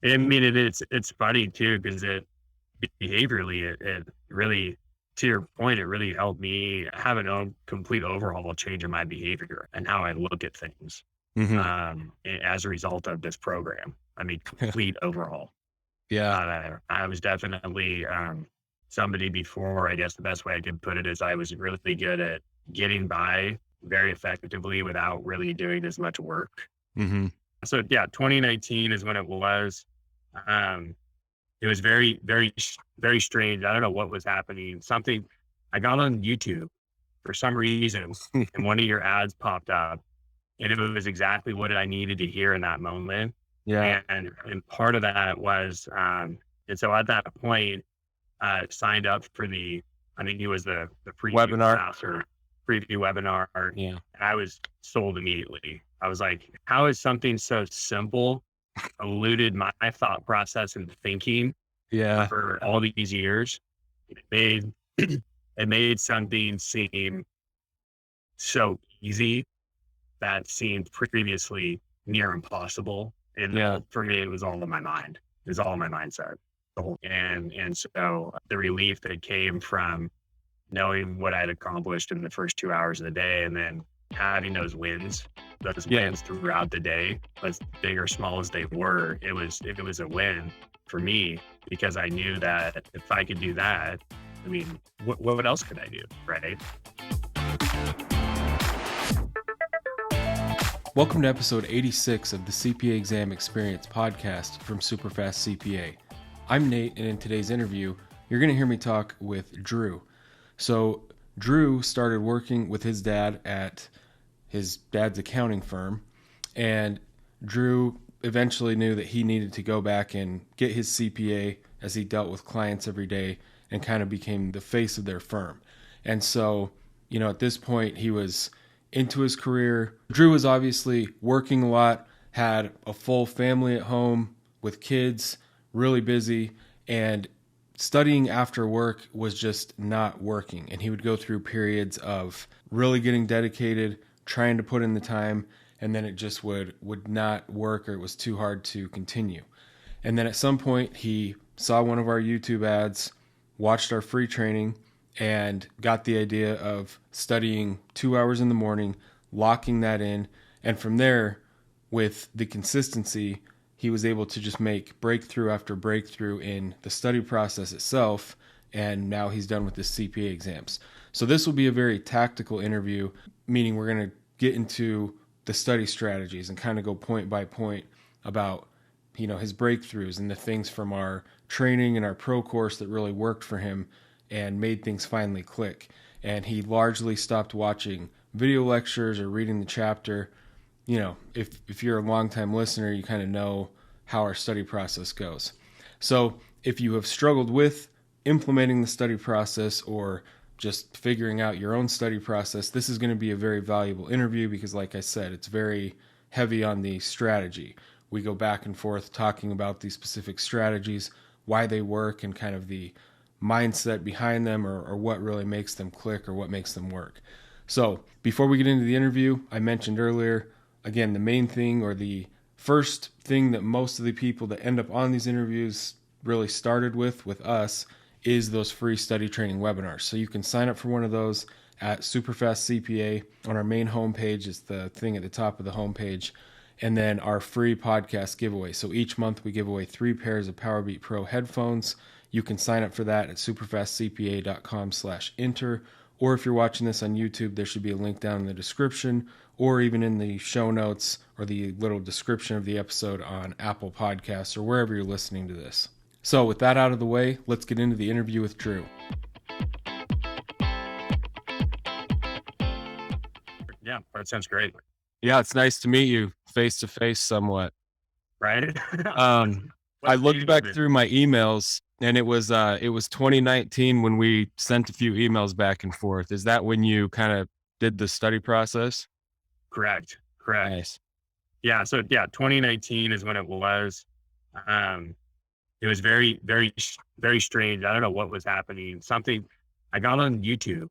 I mean, it's funny too because it behaviorally it really, to your point, it really helped me have complete overhaul change in my behavior and how I look at things. Hmm. As a result of this program, I mean, complete overhaul. Yeah. I was definitely somebody before. I guess the best way I could put it is I was really good at getting by very effectively without really doing as much work. Hmm. So yeah, 2019 is when it was. Um, it was very strange. I don't know what was happening. Something I got on YouTube for some reason, and one of your ads popped up, and it was exactly what I needed to hear in that moment. Yeah. And part of that was, and so at that point, signed up for I think it was the preview Webinar. class or preview webinar. And Yeah. I was sold immediately. I was like, how is something so simple eluded my thought process and thinking Yeah. for all these years? It made it made something seem so easy that seemed previously near impossible. And Yeah. for me, it was all in my mind. It was all in my mindset. And so the relief that came from knowing what I'd accomplished in the first 2 hours of the day, and then having those Yeah. wins throughout the day, as big or small as they were, it was a win for me because I knew that if I could do that, I mean, what else could I do, right? Welcome to episode 86 of the CPA Exam Experience podcast from Superfast CPA. I'm Nate, and in today's interview, you're going to hear me talk with Drew. So, Drew started working with his dad at his dad's accounting firm, and Drew eventually knew that he needed to go back and get his CPA as he dealt with clients every day and kind of became the face of their firm. And so, at this point, he was into his career. Drew was obviously working a lot, had a full family at home with kids, really busy, and studying after work was just not working. And he would go through periods of really getting dedicated, trying to put in the time, and then it just would not work, or it was too hard to continue. And then at some point he saw one of our YouTube ads, watched our free training, and got the idea of studying 2 hours in the morning, locking that in. And from there, with the consistency, he was able to just make breakthrough after breakthrough in the study process itself. And now he's done with his CPA exams. So this will be a very tactical interview, meaning we're going to get into the study strategies and kind of go point by point about his breakthroughs and the things from our training and our pro course that really worked for him and made things finally click. And he largely stopped watching video lectures or reading the chapter. If you're a longtime listener, you kind of know how our study process goes. So if you have struggled with implementing the study process or just figuring out your own study process, this is going to be a very valuable interview because, like I said, it's very heavy on the strategy. We go back and forth talking about these specific strategies, why they work, and kind of the mindset behind them, or what really makes them click or what makes them work. So before we get into the interview, I mentioned earlier, again, the main thing, or the first thing that most of the people that end up on these interviews really started with us, is those free study training webinars. So you can sign up for one of those at Superfast CPA on our main homepage. It's the thing at the top of the homepage. And then our free podcast giveaway. So each month we give away 3 pairs of Powerbeat Pro headphones. You can sign up for that at superfastcpa.com/enter. Or if you're watching this on YouTube, there should be a link down in the description, or even in the show notes or the little description of the episode on Apple Podcasts or wherever you're listening to this. So with that out of the way, let's get into the interview with Drew. Yeah, that sounds great, Yeah, it's nice to meet you face to face somewhat. right? Um, I What looked stage is back it? through my emails, and it was 2019 when we sent a few emails back and forth. Is that when you kind of did the study process? Correct, correct. Nice. Yeah, so yeah, 2019 is when it was. Um, it was very strange. I don't know what was happening. Something I got on YouTube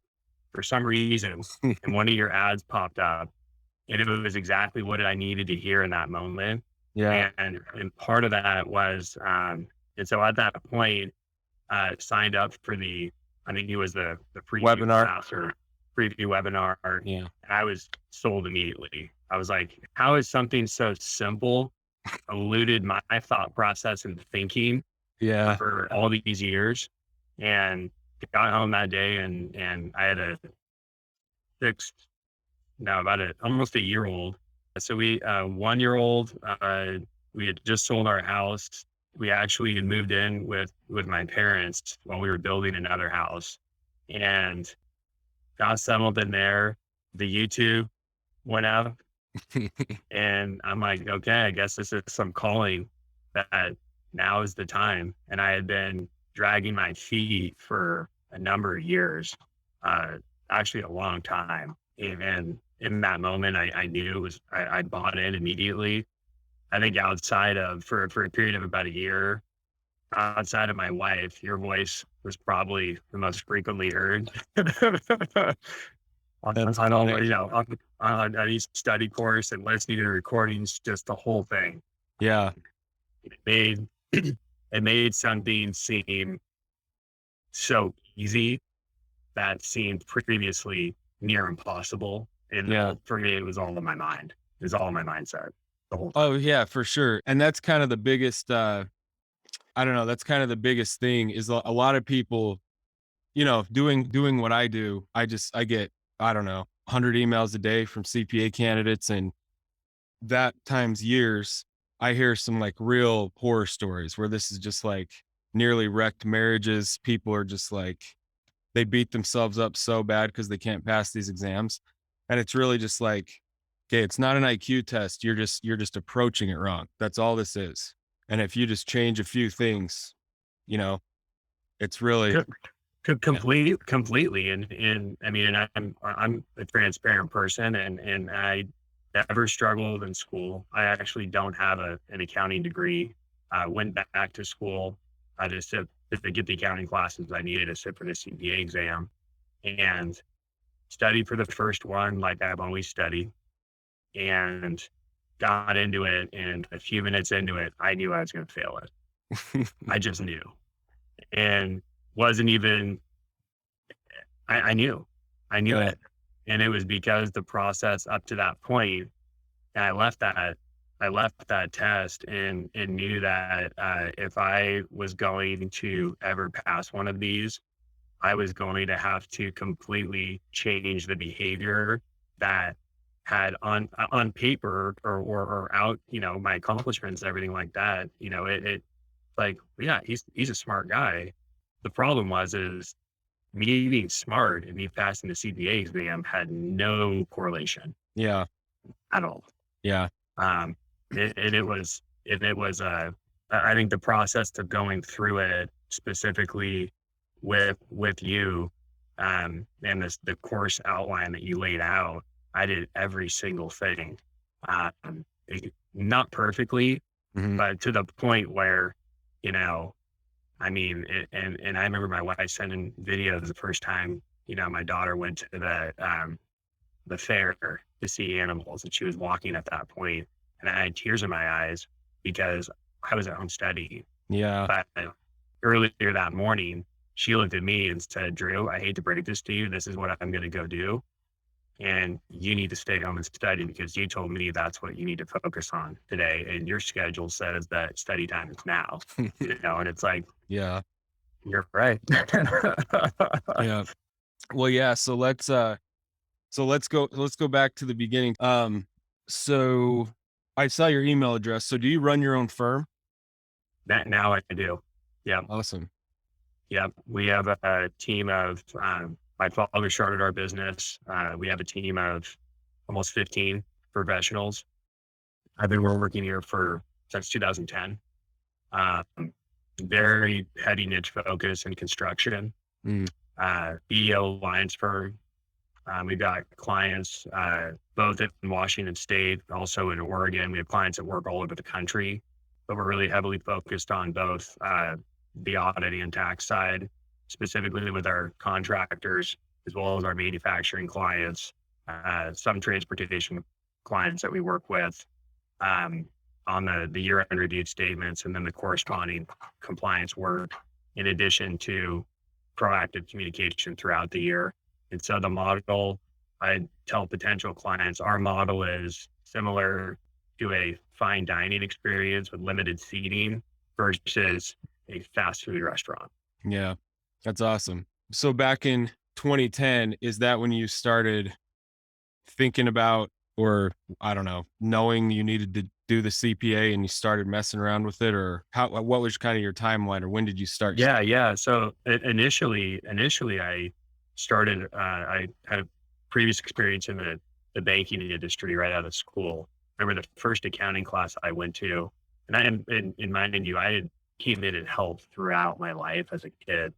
for some reason, and one of your ads popped up, and it was exactly what I needed to hear in that moment. Yeah. And part of that was, and so at that point, signed up for I think it was the preview Webinar. class or preview webinar. And Yeah. I was sold immediately. I was like, how is something so simple eluded my thought process and thinking Yeah. for all these years? And got home that day, and I had a six, no, about almost a year old. So 1 year old, we had just sold our house. We actually had moved in with my parents while we were building another house, and got settled in there. The YouTube went up, and I'm like, okay, I guess this is some calling that now is the time. And I had been dragging my feet for a number of years, uh, actually a long time. And in that moment, I knew it was, I bought in immediately. I think outside of, for a period of about a year, outside of my wife, your voice was probably the most frequently heard. That's On all, funny. on each study course and listening to the recordings, just the whole thing. Yeah. It made it made something seem so easy that seemed previously near impossible. And Yeah. for me, it was all in my mind. It was all in my mindset the whole time. Oh yeah, for sure. And that's kind of the biggest, I don't know, that's kind of the biggest thing is a lot of people, doing what I do. I get, I don't know, 100 emails a day from CPA candidates, and that times years, I hear some like real horror stories where this is just like nearly wrecked marriages. People are just like, they beat themselves up so bad because they can't pass these exams. And it's really just like, okay, it's not an IQ test. You're just approaching it wrong. That's all this is. And if you just change a few things, you know, it's really, yeah. Completely. And I mean, and I'm a transparent person, and I never struggled in school. I actually don't have an accounting degree. I went back to school. I just to get the accounting classes I needed to sit for the CPA exam, and studied for the first one like I've always studied, and got into it. And a few minutes into it, I knew I was going to fail it. I just knew, and wasn't even. I knew Yeah. it, and it was because the process up to that point, and I left that test and knew that if I was going to ever pass one of these, I was going to have to completely change the behavior that had on paper or out, my accomplishments, everything like that. It like, yeah, he's a smart guy. The problem is me being smart and me passing the CPA exam had no correlation Yeah. at all. Yeah. Um, it was, I think the process of going through it specifically with you, and the course outline that you laid out, I did every single thing, not perfectly, Hmm. but to the point where, you know, I mean, and I remember my wife sending videos the first time, my daughter went to the fair to see animals, and she was walking at that point, and I had tears in my eyes because I was at home studying. Yeah. But earlier that morning, she looked at me and said, "Drew, I hate to break this to you. This is what I'm going to go do. And you need to stay home and study because you told me that's what you need to focus on today. And your schedule says that study time is now." And it's like, Yeah. you're right. Yeah. Well, yeah. So let's go back to the beginning. So I saw your email address. So do you run your own firm? That now I do. Yeah. Awesome. Yeah. We have a team of, my father started our business. We have a team of almost 15 professionals. I've been working here since 2010. Um, Very heavy niche focus in construction, Mm. BEO Alliance firm. We've got clients both in Washington State, also in Oregon. We have clients that work all over the country, but we're really heavily focused on both the audit and tax side, specifically with our contractors, as well as our manufacturing clients, some transportation clients that we work with. Um, on the year-end reviewed statements and then the corresponding compliance work, in addition to proactive communication throughout the year. And so the model, I tell potential clients, our model is similar to a fine dining experience with limited seating versus a fast food restaurant. Yeah, that's awesome. So back in 2010, is that when you started thinking about, or I don't know, knowing you needed to do the CPA and you started messing around with it, or what was kind of your timeline, or when did you start? Yeah, yeah. So initially, I started. I had a previous experience in the banking industry right out of school. I remember the first accounting class I went to, and in mind you, I had came in and helped throughout my life as a kid,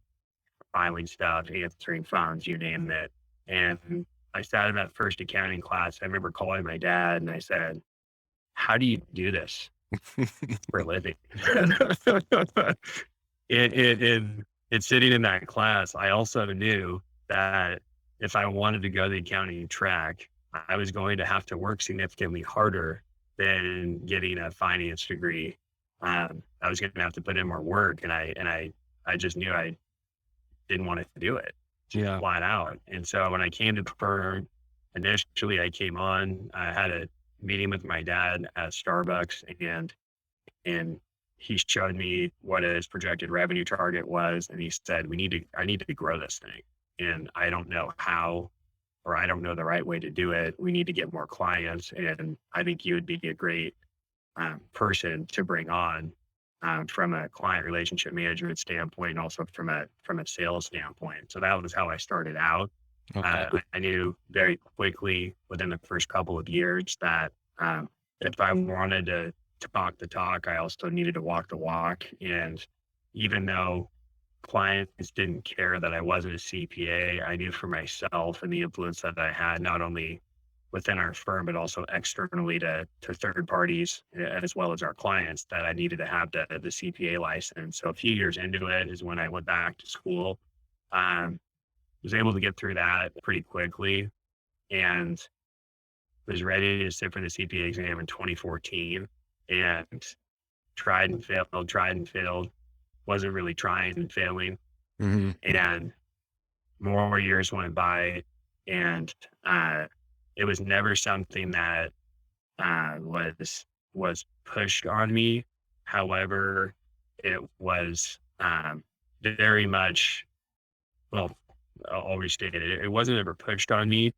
filing stuff, answering phones, you name it. And I sat in that first accounting class. I remember calling my dad and I said, "How do you do this for a living?" And sitting in that class, I also knew that if I wanted to go the accounting track, I was going to have to work significantly harder than getting a finance degree. I was going to have to put in more work, and I just knew I didn't want to do it, just Yeah. flat out. And so when I came to the firm, initially I came on, I had a meeting with my dad at Starbucks, and he showed me what his projected revenue target was, and he said, I need to grow this thing. And I don't know how, or I don't know the right way to do it. We need to get more clients. And I think you would be a great person to bring on from a client relationship management standpoint, and also from a sales standpoint. So that was how I started out. Okay. I knew very quickly within the first couple of years that if I wanted to talk the talk, I also needed to walk the walk. And even though clients didn't care that I wasn't a CPA, I knew for myself and the influence that I had, not only within our firm, but also externally to third parties, as well as our clients, that I needed to have the CPA license. So a few years into it is when I went back to school. Was able to get through that pretty quickly and was ready to sit for the CPA exam in 2014 and tried and failed, wasn't really trying and failing. Hmm. And more years went by, and it was never something that was pushed on me. However, it was very much, well, I'll restate it. It wasn't ever pushed on me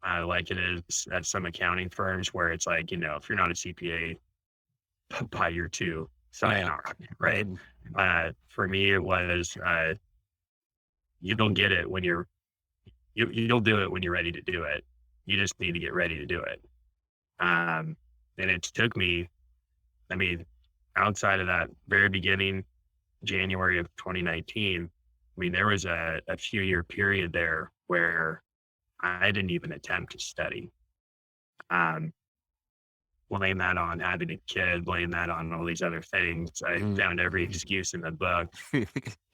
like it is at some accounting firms where it's like, if you're not a CPA by year two, sayonara, right? For me, it was you don't get it when you'll do it when you're ready to do it. You just need to get ready to do it. And it took me, I mean, outside of that very beginning, January of 2019, I mean, there was a few year period there where I didn't even attempt to study. Um, blame that on having a kid, blame that on all these other things. I found every excuse in the book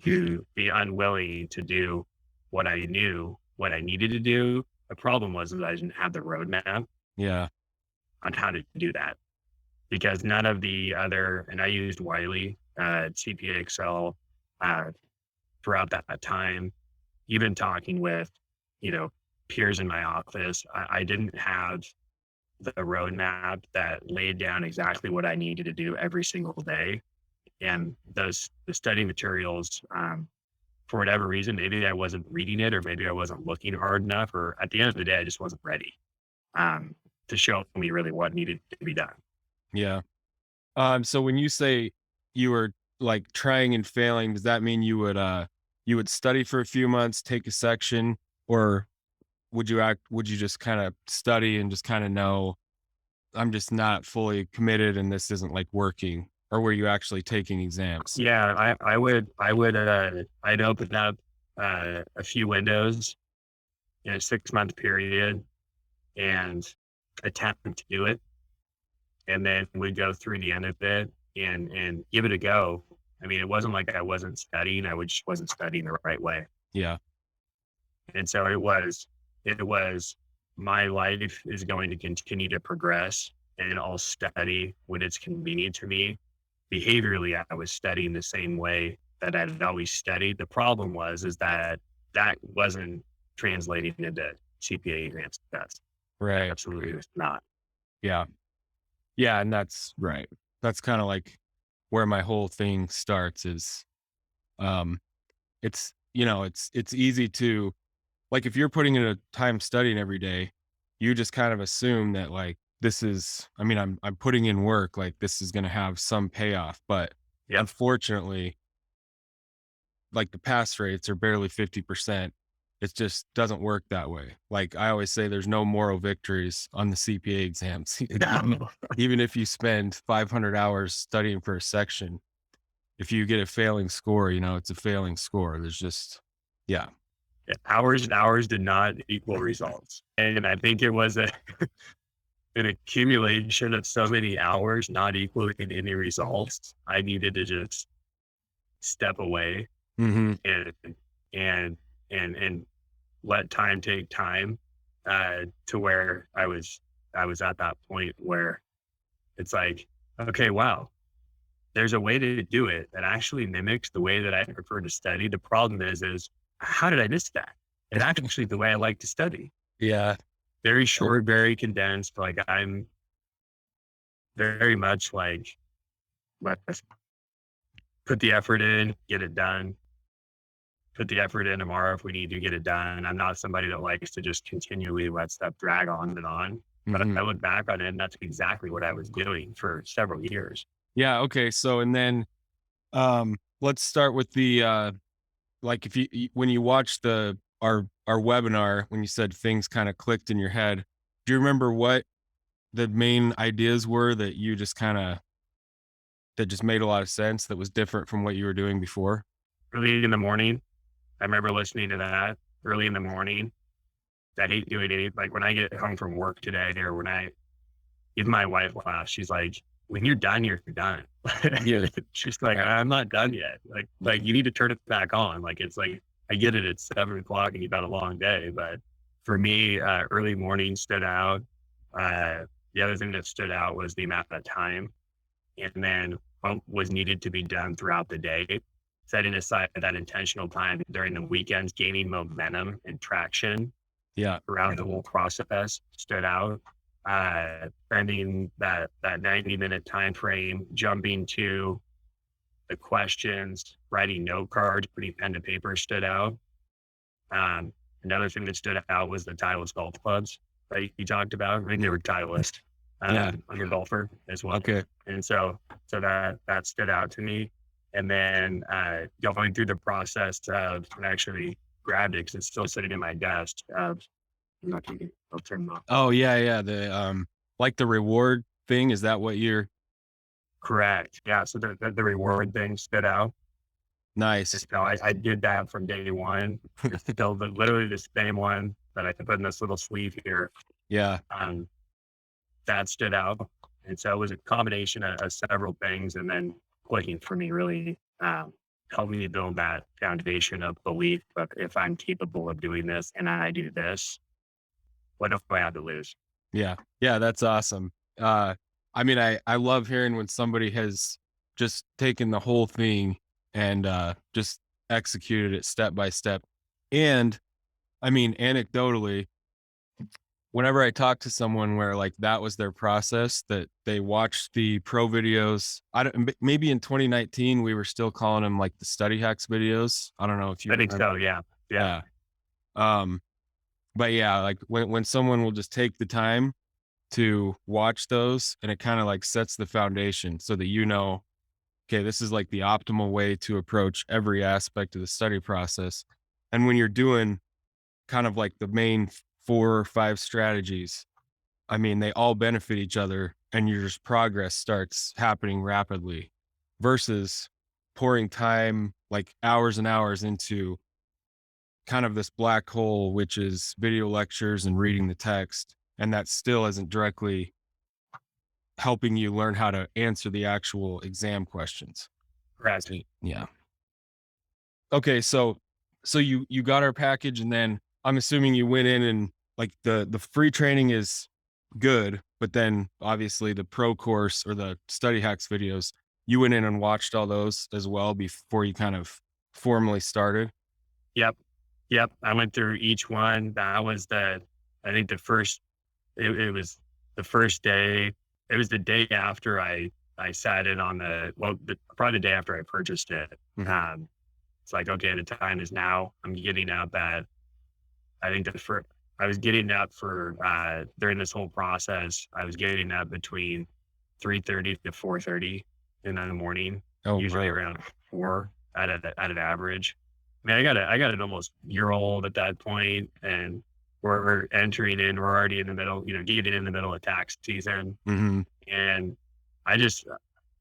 to be unwilling to do what I knew, what I needed to do. The problem was that I didn't have the roadmap Yeah. on how to do that because none of the other, and I used Wiley, CPA Excel, uh, throughout that time, even talking with, you know, peers in my office, I didn't have the roadmap that laid down exactly what I needed to do every single day. And the study materials, for whatever reason, maybe I wasn't reading it or maybe I wasn't looking hard enough, or at the end of the day, I just wasn't ready to show me really what needed to be done. Yeah. So when you say you were like trying and failing, does that mean you would study for a few months, take a section, or would you just kind of study and just kind of know I'm just not fully committed and this isn't like working? Or were you actually taking exams? Yeah, I'd open up a few windows in a 6 month period and attempt to do it. And then we'd go through the end of it and give it a go. I mean, it wasn't like I wasn't studying, just wasn't studying the right way. Yeah. And so it was my life is going to continue to progress. and I'll study when it's convenient to me. Behaviorally, I was studying the same way that I'd always studied. The problem is that that wasn't translating into CPA exam success. Right. Absolutely was not. Yeah. Yeah. And that's right. That's kind of like where my whole thing starts is, um, it's easy to, like, if you're putting in a time studying every day, you just kind of assume that like, I'm putting in work, like this is going to have some payoff, but Yep. unfortunately, like the pass rates are barely 50%. It just doesn't work that way. Like I always say, there's no moral victories on the CPA exams. No. Even if you spend 500 hours studying for a section, if you get a failing score, it's a failing score. There's just, yeah. Yeah, hours and hours did not equal results. And I think it was an accumulation of so many hours not equaling any results. I needed to just step away Hmm. and and and let time take time, to where I was at that point where it's like, okay, wow, there's a way to do it that actually mimics the way that I prefer to study. The problem is how did I miss that? It's actually the way I like to study. Yeah. Very short, very condensed. Like I'm very much like, let's put the effort in, get it done. Put the effort in tomorrow if we need to get it done. I'm not somebody that likes to just continually let stuff drag on and on. But Hmm. I look back on it, and that's exactly what I was doing for several years. Yeah. Okay. So, and then, let's start with the, like if when you watched our webinar, when you said things kind of clicked in your head, do you remember what the main ideas were that you just kind of, that just made a lot of sense, that was different from what you were doing before? Early in the morning, I remember listening to that early in the morning. I hate doing it. Like when I get home from work today, or when I give my wife laugh, she's like, "When you're done, you're done." Yeah. She's like, "I'm not done yet. Like you need to turn it back on." Like it's like I get it. It's 7 o'clock and you've had a long day, but for me, early morning stood out. The other thing that stood out was the amount of time, and then what was needed to be done throughout the day. Setting aside that intentional time during the weekends, gaining momentum and traction Yeah. throughout the whole process stood out. Spending that 90-minute time frame, jumping to the questions, writing note cards, putting pen to paper stood out. Um, Another thing that stood out was the Titleist golf clubs that you talked about. I think they were Titleist. Yeah. I'm a golfer as well, Okay. and so that stood out to me. And then going through the process of I actually grabbed it because it's still sitting in my desk. I'm not taking it. I'll turn it off. Oh yeah. Yeah. Like the reward thing. Is that what you're? Correct. Yeah. So the reward thing stood out. Nice. So I did that from day one. It's still literally the same one that I can put in this little sleeve here. Yeah. Um, that stood out. And so it was a combination of several things. And then clicking for me really helped me build that foundation of belief of if I'm capable of doing this and I do this, what do I have to lose? Yeah. Yeah. That's awesome. I love hearing when somebody has just taken the whole thing and just executed it step by step. And anecdotally, whenever I talk to someone where like that was their process, that they watched the pro videos, maybe in 2019 we were still calling them like the study hacks videos. I don't know if you I think remember. so. Yeah. Yeah. Yeah. Um, but yeah, like when someone will just take the time to watch those, and it kind of like sets the foundation so that okay, this is like the optimal way to approach every aspect of the study process. And when you're doing kind of like the main 4 or 5 strategies, they all benefit each other, and your just progress starts happening rapidly versus pouring time, like hours and hours, into kind of this black hole, which is video lectures and reading the text. And that still isn't directly helping you learn how to answer the actual exam questions. Correct. Yeah. Okay. So you got our package, and then I'm assuming you went in and like the free training is good, but then obviously the pro course or the study hacks videos, you went in and watched all those as well before you kind of formally started. Yep. Yep. I went through each one. That was I think it was the first day. It was the day after I sat in on probably the day after I purchased it. Mhm. Um, it's like, okay, the time is now. I'm getting up at, I think I was getting up during this whole process, I was getting up between 3:30 to 4:30 in the morning, Oh, usually right. around 4 at an average. I mean, I got an almost year-old at that point, and we're already in the middle, getting in the middle of tax season. Hmm. And I just,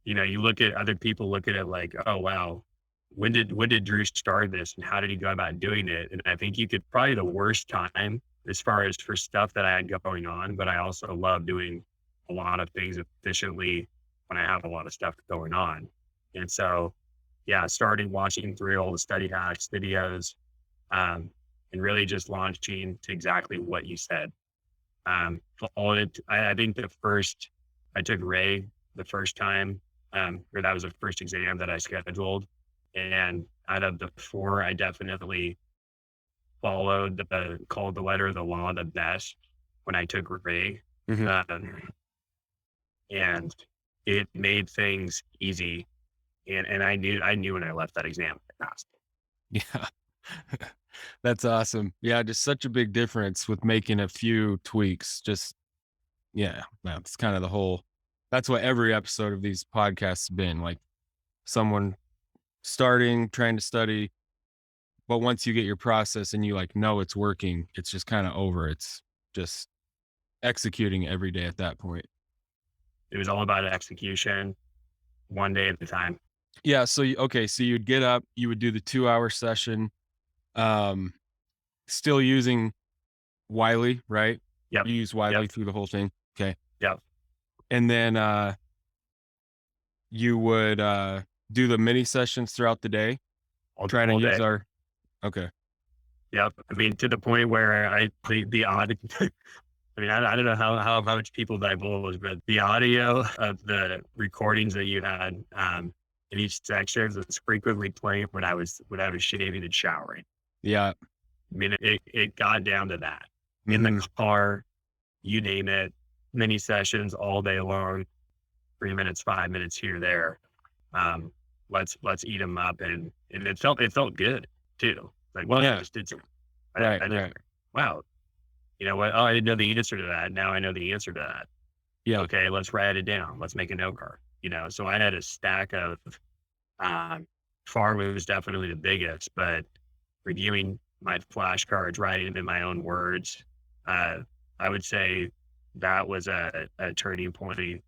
you look at other people look at it like, oh wow, when did Drew start this and how did he go about doing it? And I think you could probably the worst time as far as for stuff that I had going on, but I also love doing a lot of things efficiently when I have a lot of stuff going on. And so yeah, starting watching through all the study hacks videos, um, and really just launching to exactly what you said. All it, I think I took Ray the first time, or that was the first exam that I scheduled. And out of the four, I definitely followed called the letter of the law the best when I took Ray. Hmm. Um, and it made things easy. And I knew when I left that exam, I passed. Yeah. That's awesome. Yeah, just such a big difference with making a few tweaks. Just yeah, that's kind of the whole. That's what every episode of these podcasts has been like. Someone starting, trying to study, but once you get your process and you like know it's working, it's just kind of over. It's just executing every day at that point. It was all about execution, one day at a time. Yeah. So okay, so you'd get up, you would do the 2 hour session, um, still using Wiley, right? Yep. You use Wiley Yep. through the whole thing. Okay. Yep. And then you would do the mini sessions throughout the day, trying to All use day. our okay. Yep. I mean, to the point where the odd, I mean, I don't know how much people divulge, but the audio of the recordings that you had, in each section was frequently playing when I was shaving and showering. Yeah. I mean, it got down to that in the Hmm. car, you name it, mini sessions all day long, 3 minutes, 5 minutes here, there. Um, let's eat them up. And it felt good too. Like, well, I Yeah. just did some, Right. I just, Right. wow, you know what? Oh, I didn't know the answer to that. Now I know the answer to that. Yeah. Okay, let's write it down. Let's make a note card. So I had a stack of um, farm was definitely the biggest, but reviewing my flashcards, writing them in my own words, uh, I would say that was a turning point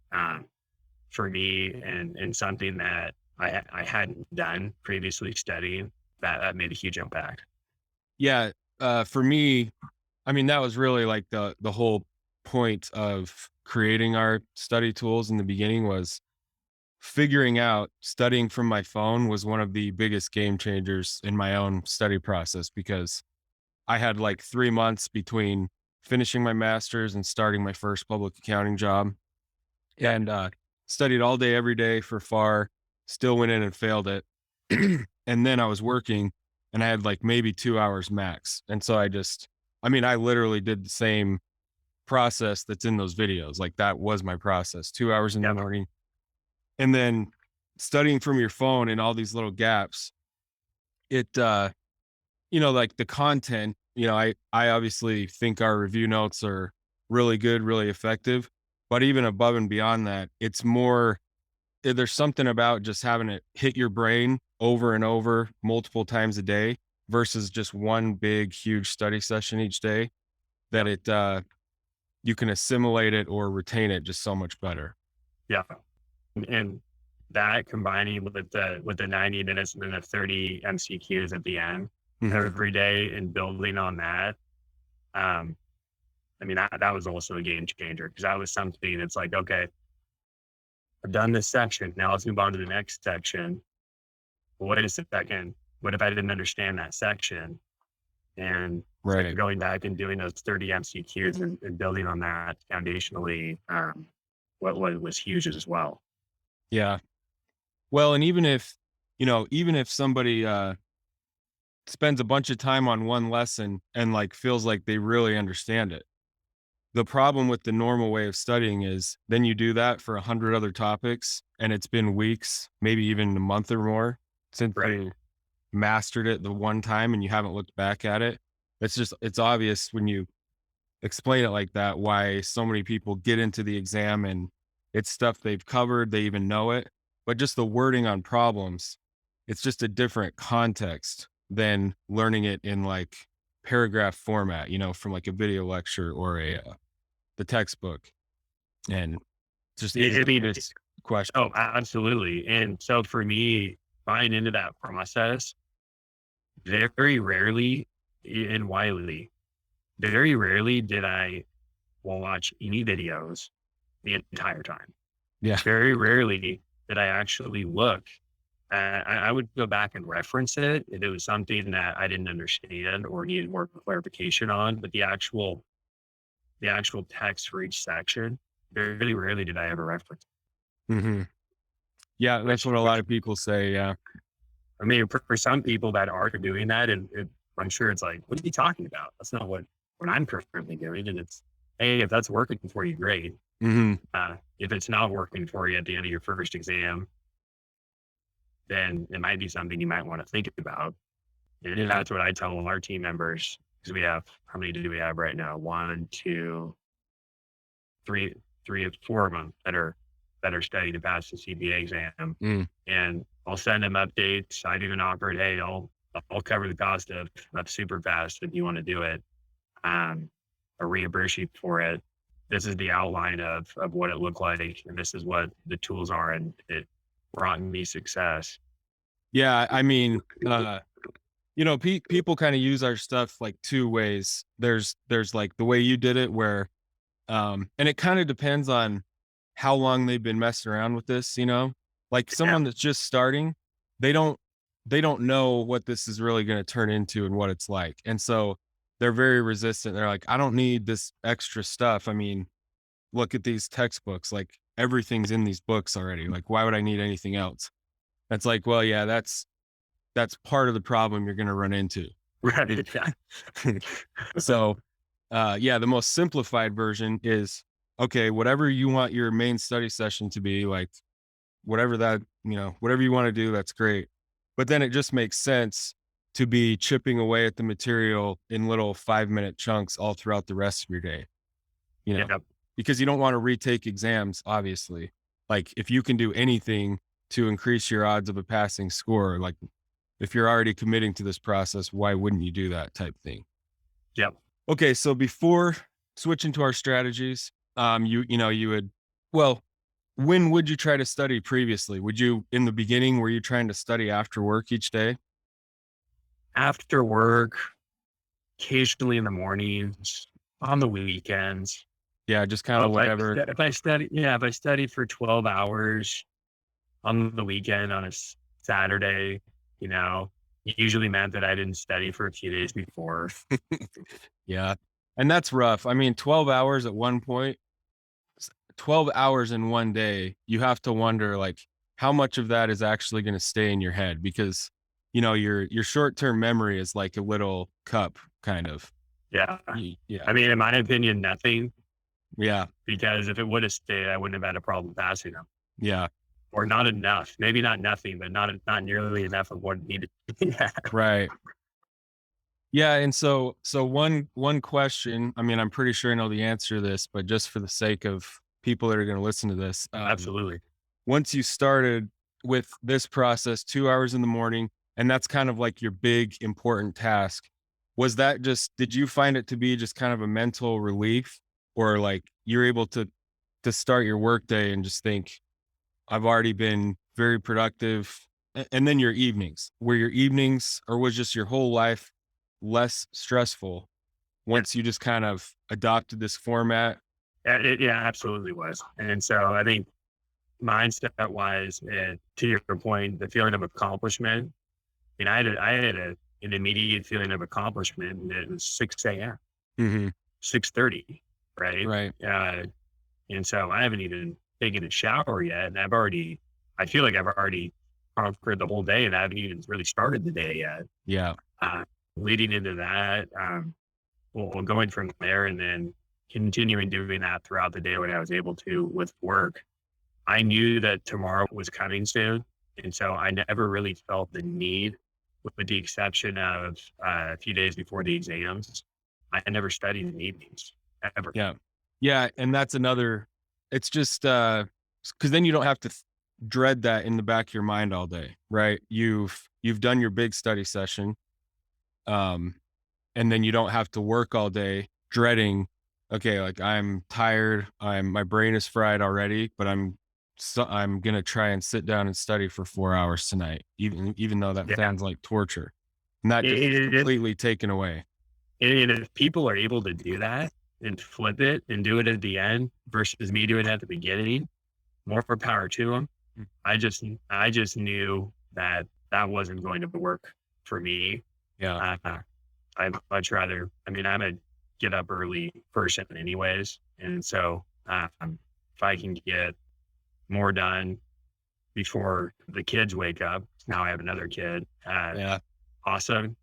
for me and something that I hadn't done previously studying that made a huge impact. Yeah. For me, I mean, that was really like the whole point of creating our study tools in the beginning was figuring out studying from my phone was one of the biggest game changers in my own study process because I had like 3 months between finishing my master's and starting my first public accounting job Yep. and studied all day every day for FAR, still went in and failed it. And then I was working and I had like maybe 2 hours max. And so I mean, I literally did the same process that's in those videos. Like that was my process, 2 hours in the Yep. morning. And then studying from your phone in all these little gaps, it, like the content, I obviously think our review notes are really good, really effective. But even above and beyond that, it's more, there's something about just having it hit your brain over and over multiple times a day versus just one big, huge study session each day that Yep. you can assimilate it or retain it just so much better. Yeah. And that combining with the 90 minutes and then the 30 MCQs at the end Mhm. every day and building on that. Um, I mean, that was also a game changer because that was something that's like, okay, I've done this section. Now let's move on to the next section. Well, wait a second. What if I didn't understand that section? And So Right. going back and doing those 30 MCQs and building on that foundationally, what was huge as well. Yeah. Well, and even if, even if somebody spends a bunch of time on one lesson and like feels like they really understand it, the problem with the normal way of studying is then you do that for 100 other topics and it's been weeks, maybe even a month or more since Right. you mastered it the one time and you haven't looked back at it. It's obvious when you explain it like that why so many people get into the exam and it's stuff they've covered, they even know it, but just the wording on problems, it's just a different context than learning it in like paragraph format, from like a video lecture or the textbook. And it's just easy I to mean, miss question. oh, absolutely. And so for me, buying into that process, very rarely and widely, very rarely did I watch any videos the entire time. Yeah. Very rarely did I actually look. I would go back and reference it if it was something that I didn't understand or needed more clarification on. But the actual text for each section, very rarely did I ever reference. Hmm. Yeah. That's Which, what a lot which of people say. Yeah. I mean, for some people that are doing that, and I'm sure it's like, what are you talking about? That's not what I'm currently doing. And it's, hey, if that's working for you, great. Hmm. If it's not working for you at the end of your first exam, then it might be something you might want to think about. And that's what I tell all our team members, because we have, how many do we have right now? One, two, three, four of them that are studying to pass the CPA exam. Mm. And I'll send them updates. I've even offered, hey, I'll cover the cost of Superfast if you want to do it. Or reimburse you for it. This is the outline of what it looked like, and this is what the tools are, and it brought me success. Yeah. I mean, people kind of use our stuff like two ways. There's like the way you did it where, and it kind of depends on how long they've been messing around with this, like Yeah, someone that's just starting, they don't, they don't know what this is really going to turn into and what it's like. And so they're very resistant. They're like, I don't need this extra stuff. I mean, look at these textbooks, like everything's in these books already. Like, why would I need anything else? That's like, well, yeah, that's part of the problem you're going to run into. right. Yeah, So, yeah, the most simplified version is okay, whatever you want your main study session to be, like whatever that, whatever you want to do, that's great. But then it just makes sense to be chipping away at the material in little 5-minute chunks all throughout the rest of your day, you know, yeah, because you don't want to retake exams, obviously. Like if you can do anything to increase your odds of a passing score, like if you're already committing to this process, why wouldn't you do that type thing? yeah. Okay, so before switching to our strategies, you would, well, when would you try to study previously? Would you, in the beginning, were you trying to study after work each day? After work, occasionally in the mornings, on the weekends. Yeah, just kind Oh, of whatever. if I studied for 12 hours on the weekend on a Saturday, you know, it usually meant that I didn't study for a few days before. Yeah. And that's rough. I mean, 12 hours at one point, 12 hours in one day, you have to wonder like how much of that is actually going to stay in your head because your short-term memory is like a little cup kind of. Yeah. Yeah. I mean, in my opinion, nothing, Yeah. because if it would have stayed, I wouldn't have had a problem passing them, Yeah. or not enough. Maybe not nothing, but not nearly enough of what needed. Yeah. Right. Yeah, and so one question, I mean, I'm pretty sure I know the answer to this, but just for the sake of people that are going to listen to this, Absolutely. once you started with this process 2 hours in the morning, and that's kind of like your big important task, was that just, did you find it to be just kind of a mental relief, or like you're able to start your workday and just think, I've already been very productive, and then your evenings, were your evenings, or was just your whole life less stressful Yeah. once you just kind of adopted this format? Yeah, absolutely was. And so I think mindset wise, to your point, the feeling of accomplishment. I mean, I had a an immediate feeling of accomplishment. And it was 6 a.m., Mm-hmm. 6:30, right? Right. And so I haven't even taken a shower yet. And I feel like I've already conquered the whole day and I haven't even really started the day yet. Yeah. Uh, Leading into that, well, going from there and then continuing doing that throughout the day when I was able to with work, I knew that tomorrow was coming soon. And so I never really felt the need, with the exception of a few days before the exams. I never studied in the evenings ever. Yeah. Yeah. And that's another, it's just, cause then you don't have to dread that in the back of your mind all day, right? You've done your big study session. And then you don't have to work all day dreading, okay, like I'm tired. My brain is fried already, but I'm going to try and sit down and study for 4 hours tonight, even though that Yeah. sounds like torture, and that just It- completely taken away. And if people are able to do that and flip it and do it at the end versus me doing it at the beginning, more for power to them. Mm. I just knew that that wasn't going to work for me. Yeah. I'd much rather, I mean, I'm a get up early person anyways. And so, if I can get more done before the kids wake up, now I have another kid. Yeah. Awesome.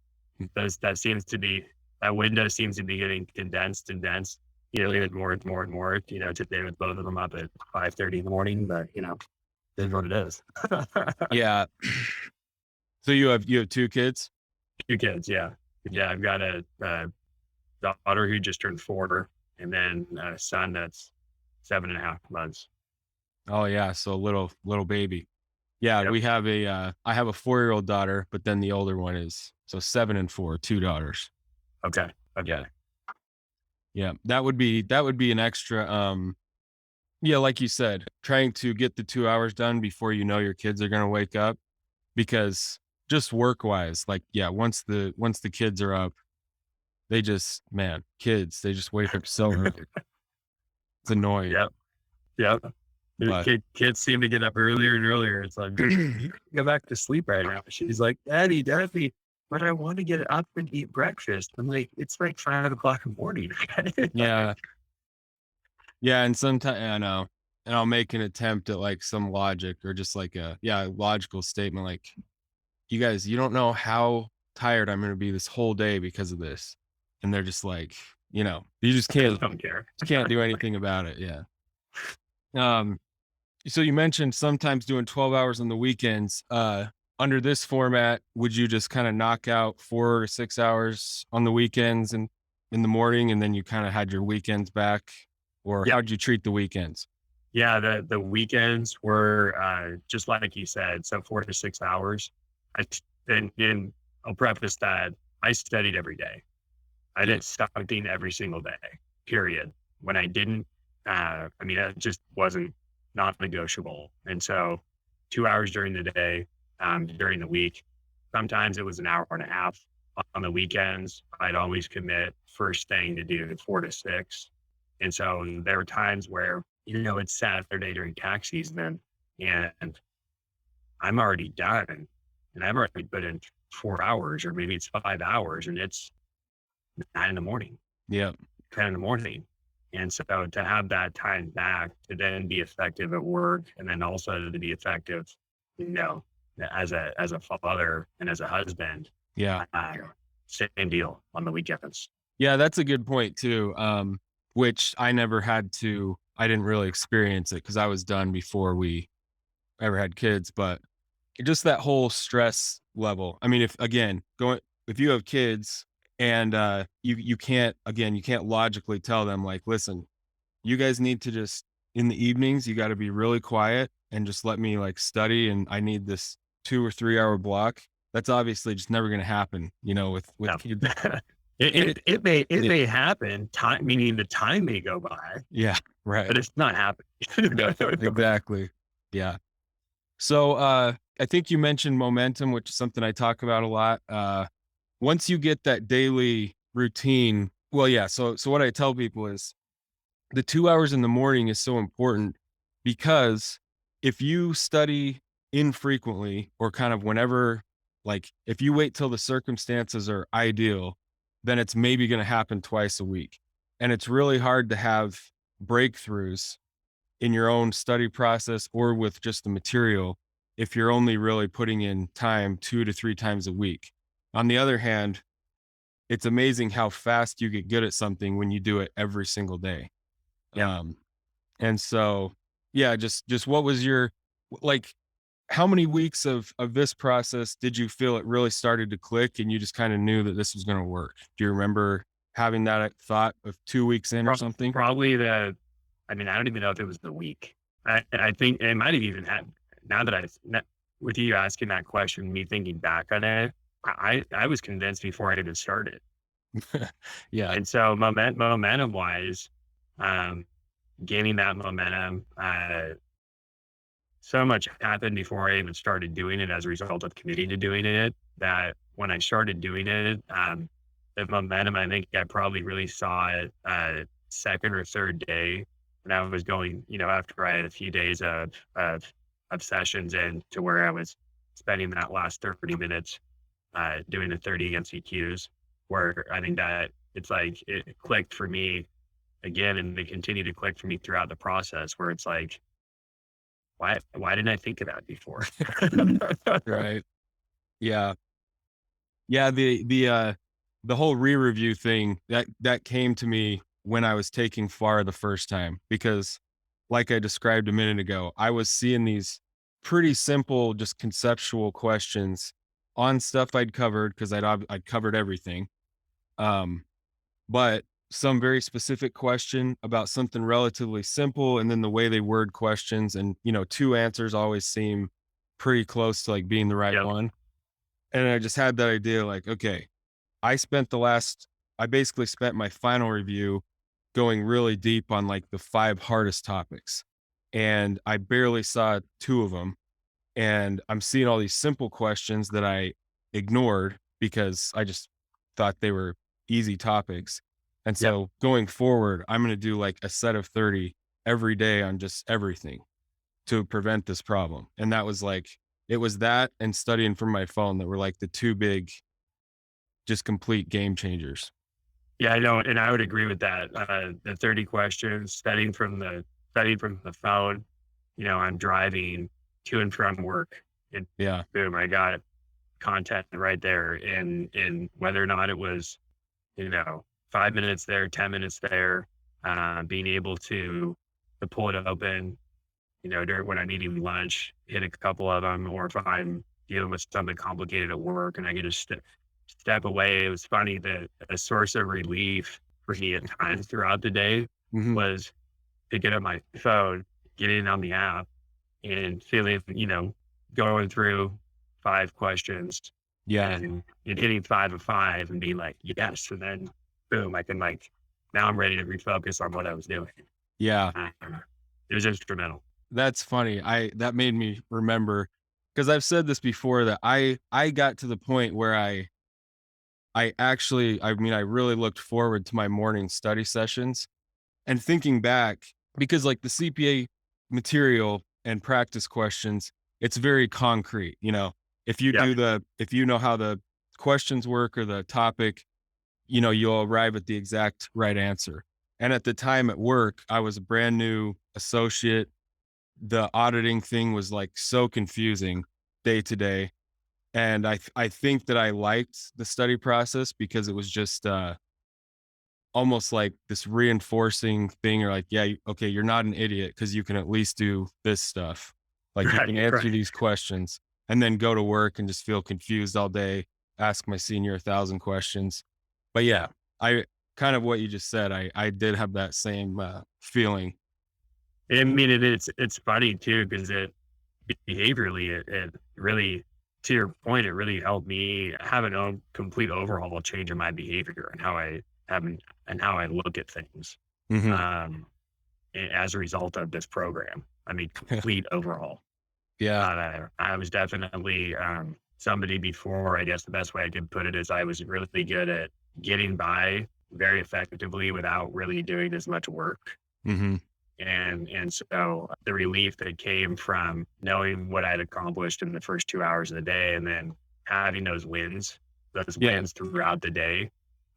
That window seems to be getting condensed and dense, even more and more and more, today with both of them up at 5:30 in the morning, but it is what it is. Yeah. So you have 2 kids? 2 kids. Yeah. Yeah. I've got a daughter who just turned 4 and then a son that's 7.5 months. Oh yeah. So little baby. Yeah. Yep. I have a 4-year-old daughter, but then the older one is, so 7 and 4, 2 daughters. Okay. Yeah. That would be an extra, yeah, like you said, trying to get the 2 hours done before your kids are going to wake up, because just work wise, like, yeah, once the kids are up, they just wake up so early. It's annoying. Yep. But Kids seem to get up earlier and earlier. It's like, you can go back to sleep right now. She's like, Daddy, but I want to get up and eat breakfast. I'm like, it's like 5 o'clock in the morning. yeah. Yeah. And sometimes I know, and I'll make an attempt at like some logic or just like a logical statement. Like, you guys, you don't know how tired I'm going to be this whole day because of this. And they're just like, you just I don't care. can't do anything about it. Yeah. So you mentioned sometimes doing 12 hours on the weekends. Under this format, would you just kind of knock out 4 or 6 hours on the weekends and in the morning, and then you kind of had your weekends back? Or Yeah. how'd you treat the weekends? Yeah, the weekends were just like you said, so 4 to 6 hours. And I'll preface that I studied every day. I did something every single day, period. When I didn't, it just wasn't not negotiable. And so 2 hours during the day, during the week, sometimes it was an hour and a half. On the weekends, I'd always commit first thing to do 4 to 6. And so there were times where, it's Saturday during tax season and I'm already done and I've already put in 4 hours, or maybe it's 5 hours, and it's 9 in the morning, Yeah. 10 in the morning. And so to have that time back to then be effective at work, and then also to be effective, as a father and as a husband, Yeah. same deal on the weekends. Yeah. That's a good point too. Which I didn't really experience it because I was done before we ever had kids, but just that whole stress level. I mean, if you have kids and you can't logically tell them like, listen, you guys need to just, in the evenings, you got to be really quiet and just let me like study, and I need this 2 or 3 hour block. That's obviously just never going to happen, with No. kids. It may happen, meaning the time may go by, Yeah, right. but it's not happening. Exactly. Yeah. So I think you mentioned momentum, which is something I talk about a lot. Once you get that daily routine, well, yeah. So what I tell people is the 2 hours in the morning is so important, because if you study infrequently or kind of whenever Like if you wait till the circumstances are ideal, then it's maybe going to happen twice a week. And it's really hard to have breakthroughs in your own study process or with just the material if you're only really putting in time 2 to 3 times a week. On the other hand, it's amazing how fast you get good at something when you do it every single day. Yep. Um, and so, yeah, just what was your like? How many weeks of this process did you feel it really started to click, and you just kind of knew that this was going to work? Do you remember having that thought of 2 weeks in or something? Probably I mean, I don't even know if it was the week. I think it might have even had, now that with you asking that question, me thinking back on it, I was convinced before I even started. Yeah, And so momentum wise, um, gaining that momentum, so much happened before I even started doing it as a result of committing to doing it, that when I started doing it, the momentum, I think I probably really saw it, second or third day when I was going, after I had a few days of sessions and to where I was spending that last 30 minutes, doing the 30 MCQs, where I think that it's like it clicked for me again, and it continued to click for me throughout the process where it's like, why didn't I think of that before? right. Yeah. Yeah, the whole re-review thing, that came to me when I was taking FAR the first time, because like I described a minute ago, I was seeing these pretty simple, just conceptual questions on stuff I'd covered because I'd covered everything. Um, but some very specific question about something relatively simple, and then the way they word questions, and two answers always seem pretty close to like being the right Yep. one. And I just had that idea like, okay, I spent I basically spent my final review going really deep on like the 5 hardest topics. And I barely saw 2 of them. And I'm seeing all these simple questions that I ignored because I just thought they were easy topics. And Yep. so going forward, I'm going to do like a set of 30 every day on just everything to prevent this problem. And that was like, it was that and studying from my phone that were like the 2 big, just complete game changers. Yeah, I know, and I would agree with that. The 30 questions, studying from the phone. I'm driving to and from work, and Yeah. boom, I got content right there. And whether or not it was, 5 minutes there, 10 minutes there, being able to pull it open, during when I'm eating lunch, hit a couple of them, or if I'm dealing with something complicated at work and I get to step away. It was funny that a source of relief for me at times throughout the day Mhm. was picking up my phone, getting on the app, and feeling, going through 5 questions Yeah. and hitting 5 of 5 and being like, yes. And then boom, I can like, now I'm ready to refocus on what I was doing. Yeah. Uh, it was instrumental. That's funny. That made me remember, because I've said this before, that I got to the point where I mean, I really looked forward to my morning study sessions. And thinking back, because like the CPA material and practice questions, it's very concrete, Yeah. if you know how the questions work or the topic, you'll arrive at the exact right answer. And at the time at work, I was a brand new associate. The auditing thing was like so confusing day to day. And I think that I liked the study process because it was just almost like this reinforcing thing, or like, yeah, okay, you're not an idiot because you can at least do this stuff. Like you Right. can answer Right. these questions and then go to work and just feel confused all day, ask my senior 1,000 questions. But yeah, I kind of what you just said, I did have that same feeling. I mean, it's funny too because behaviorally, it really, to your point, it really helped me have an own complete overhaul change in my behavior and how I have and how I look at things. Hmm. Um, as a result of this program, I mean, complete overhaul. Yeah. I was definitely somebody before. I guess the best way I could put it is I was really good at getting by very effectively without really doing as much work. Hmm. And so the relief that came from knowing what I'd accomplished in the first 2 hours of the day, and then having those Yeah. wins throughout the day,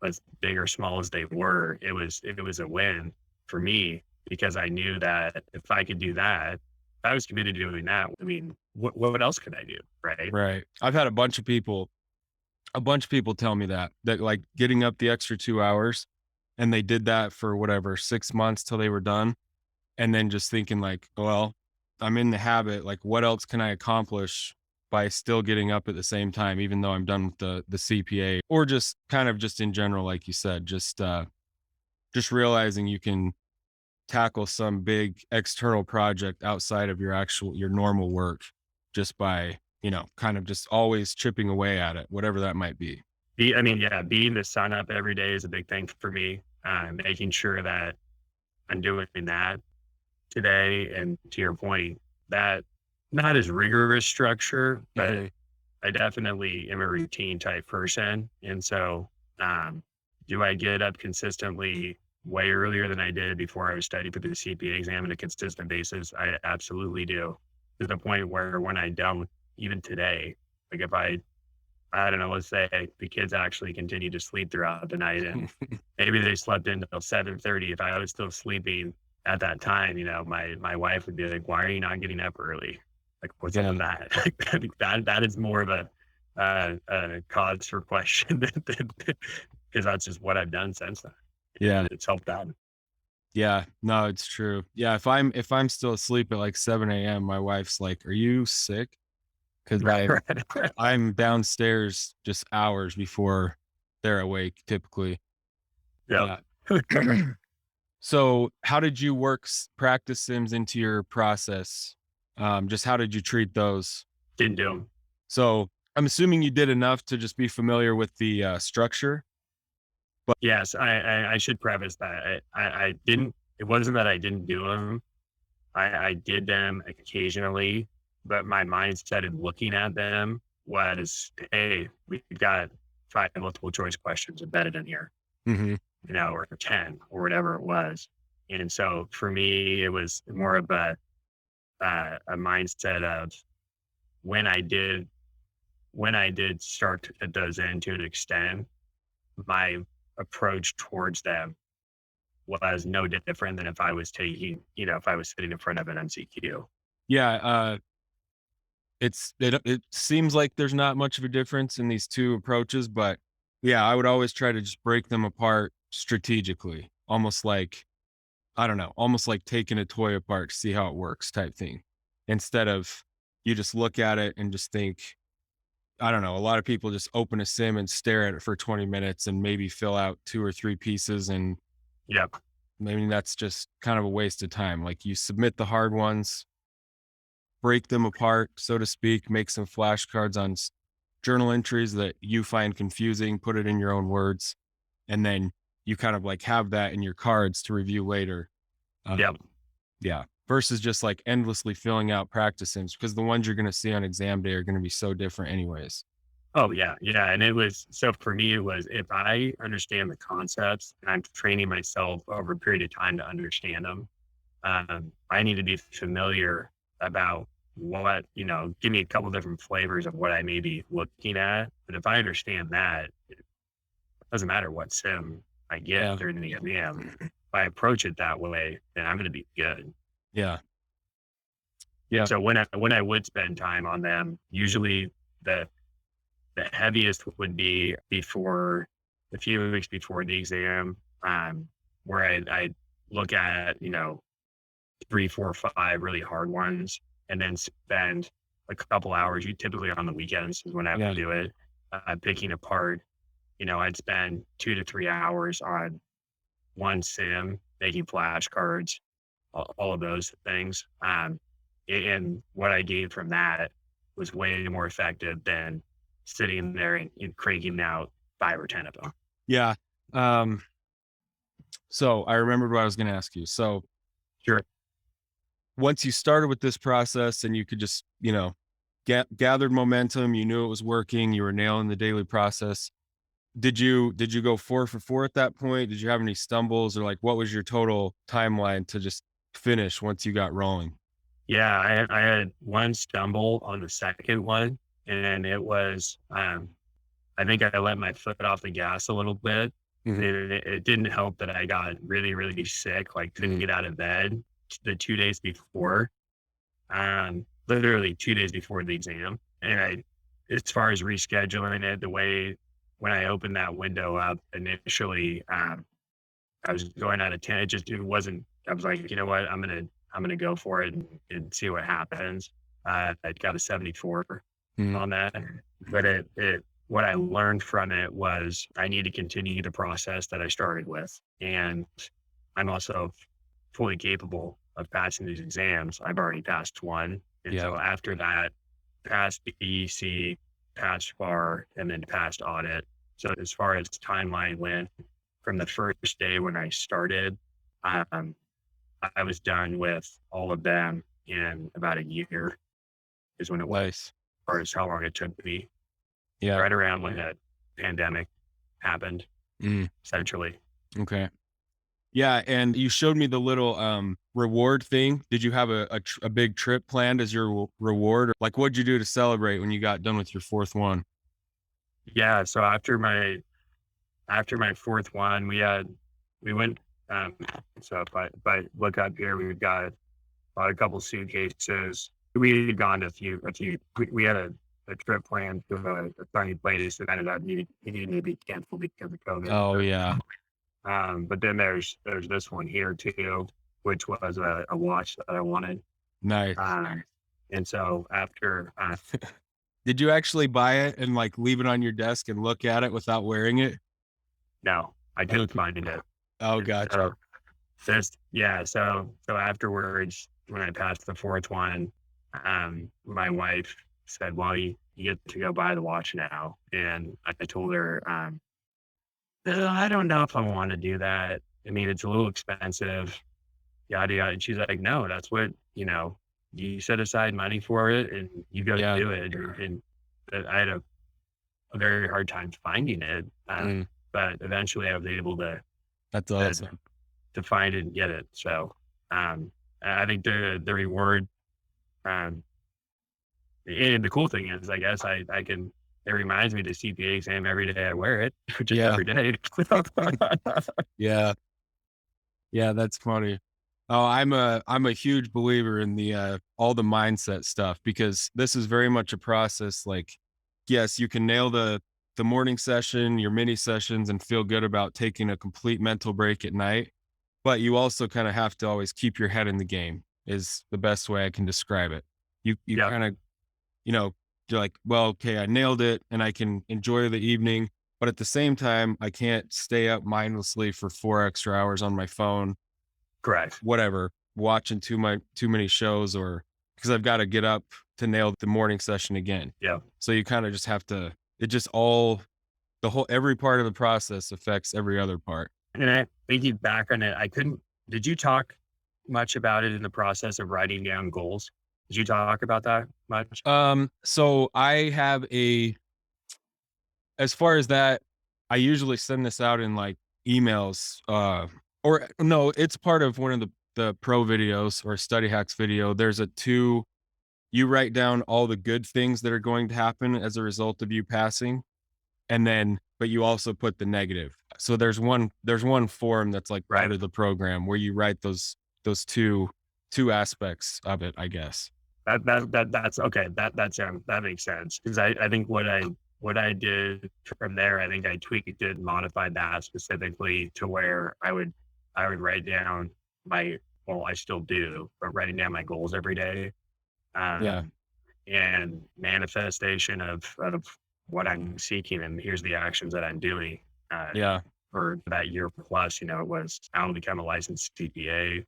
as big or small as they were, it was a win for me because I knew that if I could do that, if I was committed to doing that, I mean, what else could I do? Right. Right. I've had a bunch of people tell me that like getting up the extra 2 hours and they did that for whatever 6 months till they were done. And then just thinking like, well, I'm in the habit. Like, what else can I accomplish by still getting up at the same time, even though I'm done with the CPA, or just kind of just in general, like you said, just realizing you can tackle some big external project outside of your normal work just by, kind of just always chipping away at it, whatever that might be. I mean, yeah, being the sun up every day is a big thing for me. Making sure that I'm doing that today. And to your point, that not as rigorous structure, but Mhm. I definitely am a routine type person. And so, um, do I get up consistently way earlier than I did before I was studying for the CPA exam on a consistent basis? I absolutely do, to the point where when I don't, even today, like if I don't know, let's say the kids actually continue to sleep throughout the night and maybe they slept until 7:30. If I was still sleeping at that time, my wife would be like, "Why are you not getting up early? Like, what's up Yeah. with that?" Like, I think that is more of a cause for question because that's just what I've done since then. Yeah. It's helped out. Yeah. No, it's true. Yeah. If I'm still asleep at like 7 a.m., my wife's like, "Are you sick?" Because Right. I'm downstairs just hours before they're awake, typically. Yep. Yeah. So, how did you work practice sims into your process? Just how did you treat those? Didn't do them. So, I'm assuming you did enough to just be familiar with the structure. But Yes, I should preface that I didn't. It wasn't that I didn't do them. I did them occasionally, but my mindset in looking at them was, hey, we've got five multiple choice questions embedded in here, Mhm. or 10 or whatever it was. And so for me, it was more of a mindset of when I did, when I did start to fit those in to an extent, my approach towards them was no different than if I was taking, if I was sitting in front of an MCQ. Yeah, it seems like there's not much of a difference in these two approaches, but yeah, I would always try to just break them apart strategically, almost like I don't know, almost like taking a toy apart to see how it works type thing. Instead of you just look at it and just think, I don't know, a lot of people just open a sim and stare at it for 20 minutes and maybe fill out two or three pieces. And Yep. maybe that's just kind of a waste of time. Like you submit the hard ones, break them apart, so to speak, make some flashcards on journal entries that you find confusing, put it in your own words, and then you kind of like have that in your cards to review later. Yep. Yeah. Versus just like endlessly filling out practice sims because the ones you're going to see on exam day are going to be so different anyways. Oh yeah, yeah. And it was so for me, it was if I understand the concepts and I'm training myself over a period of time to understand them, I need to be familiar about what, give me a couple different flavors of what I may be looking at. But if I understand that, it doesn't matter what sim I get Yeah. during the exam. If I approach it that way, then I'm going to be good. Yeah. And Yeah. so when I would spend time on them, usually the the heaviest would be before a few weeks before the exam, where I look at, 3, 4, 5 really hard ones and then spend a couple hours, you typically on the weekends is when I Yeah. would do it, picking apart. I'd spend 2 to 3 hours on one sim, making flashcards, all of those things. And what I gained from that was way more effective than sitting there and cranking out 5 or 10 of them. Yeah. Um, so I remembered what I was going to ask you. So Sure. once you started with this process and you could just, gathered momentum, you knew it was working, you were nailing the daily process. Did you go 4 for 4 at that point? Did you have any stumbles or like what was your total timeline to just finish once you got rolling? Yeah, I had one stumble on the second one, and it was, I think I let my foot off the gas a little bit. Mhm. It didn't help that I got really, really sick, like couldn't get out of bed the 2 days before, literally 2 days before the exam. And as far as rescheduling it, the way when I opened that window up initially, I was going out of 10. It wasn't, I was like, you know what, I'm gonna go for it and see what happens. I got a 74 Mhm. on that, but what I learned from it was I need to continue the process that I started with. And I'm also fully capable of passing these exams. I've already passed one. And Yeah. so after that, passed BEC, passed FAR, and then passed audit. So as far as timeline went, from the first day when I started, um, I was done with all of them in about a year is when it was, Nice. as far as how long it took me, Yeah. right around when the pandemic happened, Mm. essentially. Okay. Yeah, and you showed me the little reward thing. Did you have a big trip planned as your reward? Or like, what'd you do to celebrate when you got done with your fourth one? Yeah. So after my fourth one, we went. Um, so if I look up here, we've got bought a couple suitcases. We had gone to we had a trip planned to a sunny place that ended up needing to be canceled because of COVID. Oh yeah, But then there's this one here too, which was a watch that I wanted. nice. Um, and so after, Did you actually buy it and like leave it on your desk and look at it without wearing it? no, I couldn't Okay. find it. Oh, gotcha. So just yeah, so afterwards, when I passed the fourth one, my wife said, "Well, you get to go buy the watch now." And I told her, I don't know if I want to do that. I mean, it's a little expensive, yada yada." And she's like, "No, that's what you set aside money for it, and you got to Yeah. do it." And I had a very hard time finding it, Mm, but eventually I was able that's to awesome. to find it and get it. So, I think the reward, um, and the cool thing is, I guess I can. It reminds me of the CPA exam every day I wear it, just Yeah. every day. Yeah. Yeah, that's funny. Oh, I'm a huge believer in the all the mindset stuff because this is very much a process. Like, yes, you can nail the morning session, your mini sessions, and feel good about taking a complete mental break at night. But you also kind of have to always keep your head in the game, is the best way I can describe it. You Yeah, kind of, you know, you're like, well, okay, I nailed it and I can enjoy the evening. But at the same time, I can't stay up mindlessly for 4 extra hours on my phone, correct. whatever, watching too many shows, or because I've got to get up to nail the morning session again. Yeah, So you kind of just have to, it just all, the whole, every part of the process affects every other part. and I thinking back on it, I couldn't. Did you talk much about it in the process of writing down goals? Did you talk about that much? So I have as far as that, I usually send this out in like emails, or no, it's part of one of the pro videos or study hacks video. There's you write down all the good things that are going to happen as a result of you passing. And then, but you also put the negative. So there's one form that's like Right. part of the program where you write those two aspects of it, I guess. That's okay. That makes sense because I think what I did from there, I think I tweaked it and modified that specifically to where I would write down my well, I still do, but writing down my goals every day, Yeah. um, and manifestation of what I'm seeking, and here's the actions that I'm doing. Uh, Yeah. for that year plus, it was I will become a licensed CPA.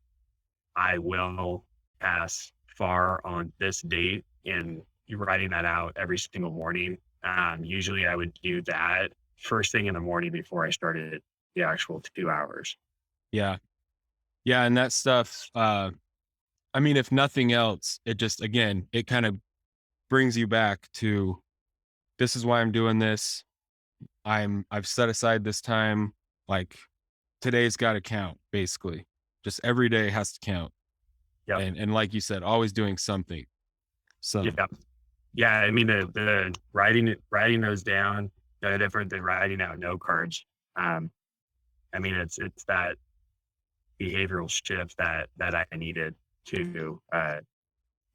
I will pass FAR on this date, and you're writing that out every single morning. Usually I would do that first thing in the morning before I started the actual 2 hours. Yeah. Yeah. And that stuff, I mean, if nothing else, it just, again, it kind of brings you back to this is why I'm doing this. I've set aside this time. Like today's got to count, basically. Just every day has to count. Yep. And like you said, always doing something. So Yep. Yeah, I mean, the writing those down, no different than writing out note cards. Um, I mean, it's that behavioral shift that I needed to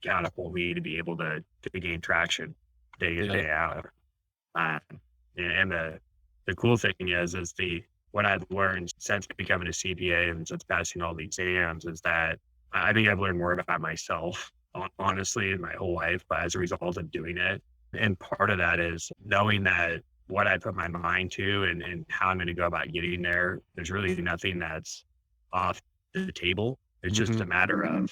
catapult me to be able to gain traction day in, Yeah. day out. Um, and the cool thing is the what I've learned since becoming a CPA and since passing all the exams is that I think I've learned more about myself, honestly, in my whole life, but as a result of doing it. And part of that is knowing that what I put my mind to and how I'm going to go about getting there, there's really nothing that's off the table. It's just Hmm. a matter of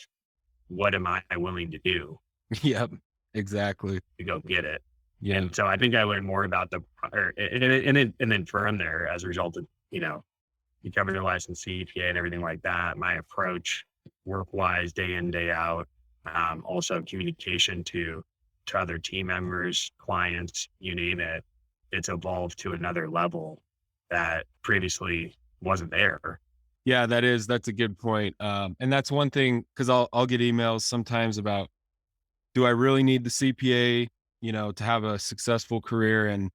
what am I willing to do Yep. Exactly. to go get it. Yeah. And so I think I learned more about and then from there, as a result of, you know, becoming a licensed CPA and everything like that, my approach work wise, day in, day out, also communication to other team members, clients, you name it, it's evolved to another level that previously wasn't there. Yeah, that's a good point. And that's one thing because I'll get emails sometimes about, do I really need the CPA, to have a successful career? And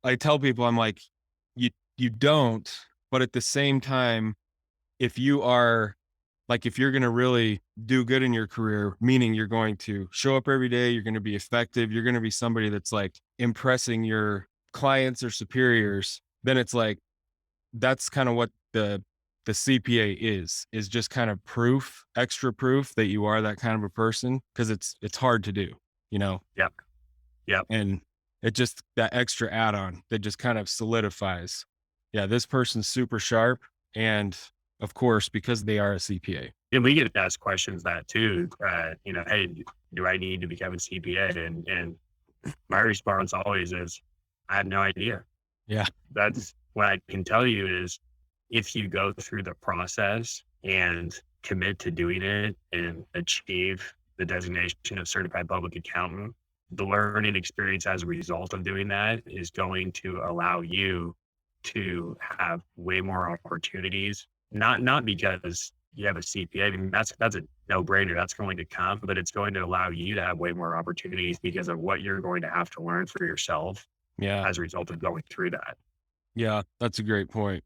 I tell people, I'm like, you don't, but at the same time, if you are like, if you're going to really do good in your career, meaning you're going to show up every day, you're going to be effective, you're going to be somebody that's like impressing your clients or superiors, then it's like that's kind of what the CPA is just kind of proof, extra proof that you are that kind of a person because it's hard to do, you know. Yep. Yep. And it just that extra add-on that just kind of solidifies. Yeah, this person's super sharp and of course because they are a CPA. And we get asked questions that too, hey, do I need to become a CPA? And my response always is, I have no idea. Yeah. That's what I can tell you is if you go through the process and commit to doing it and achieve the designation of certified public accountant, the learning experience as a result of doing that is going to allow you to have way more opportunities. Not because you have a CPA. I mean, that's a no brainer. That's going to come, but it's going to allow you to have way more opportunities because of what you're going to have to learn for yourself Yeah. as a result of going through that. Yeah, that's a great point.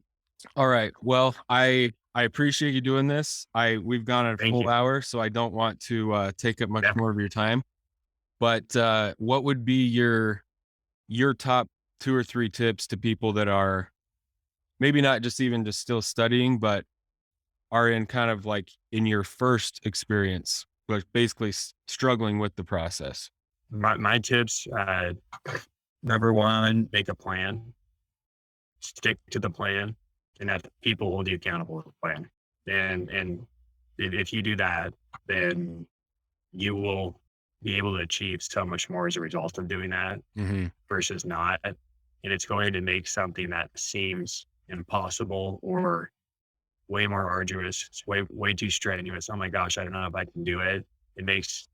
All right. Well, I appreciate you doing this. We've gone a Thank full you. hour, so I don't want to take up much Yeah. more of your time. But what would be your top two or three tips to people that are maybe not just even just still studying, but are in kind of like in your first experience, but basically struggling with the process? My tips, number one, make a plan, stick to the plan, and that people hold you accountable to the plan. And if you do that, then you will be able to achieve so much more as a result of doing that Hmm. versus not. And it's going to make something that seems impossible or way more arduous. It's way too strenuous. Oh my gosh, I don't know if I can do it. It makes,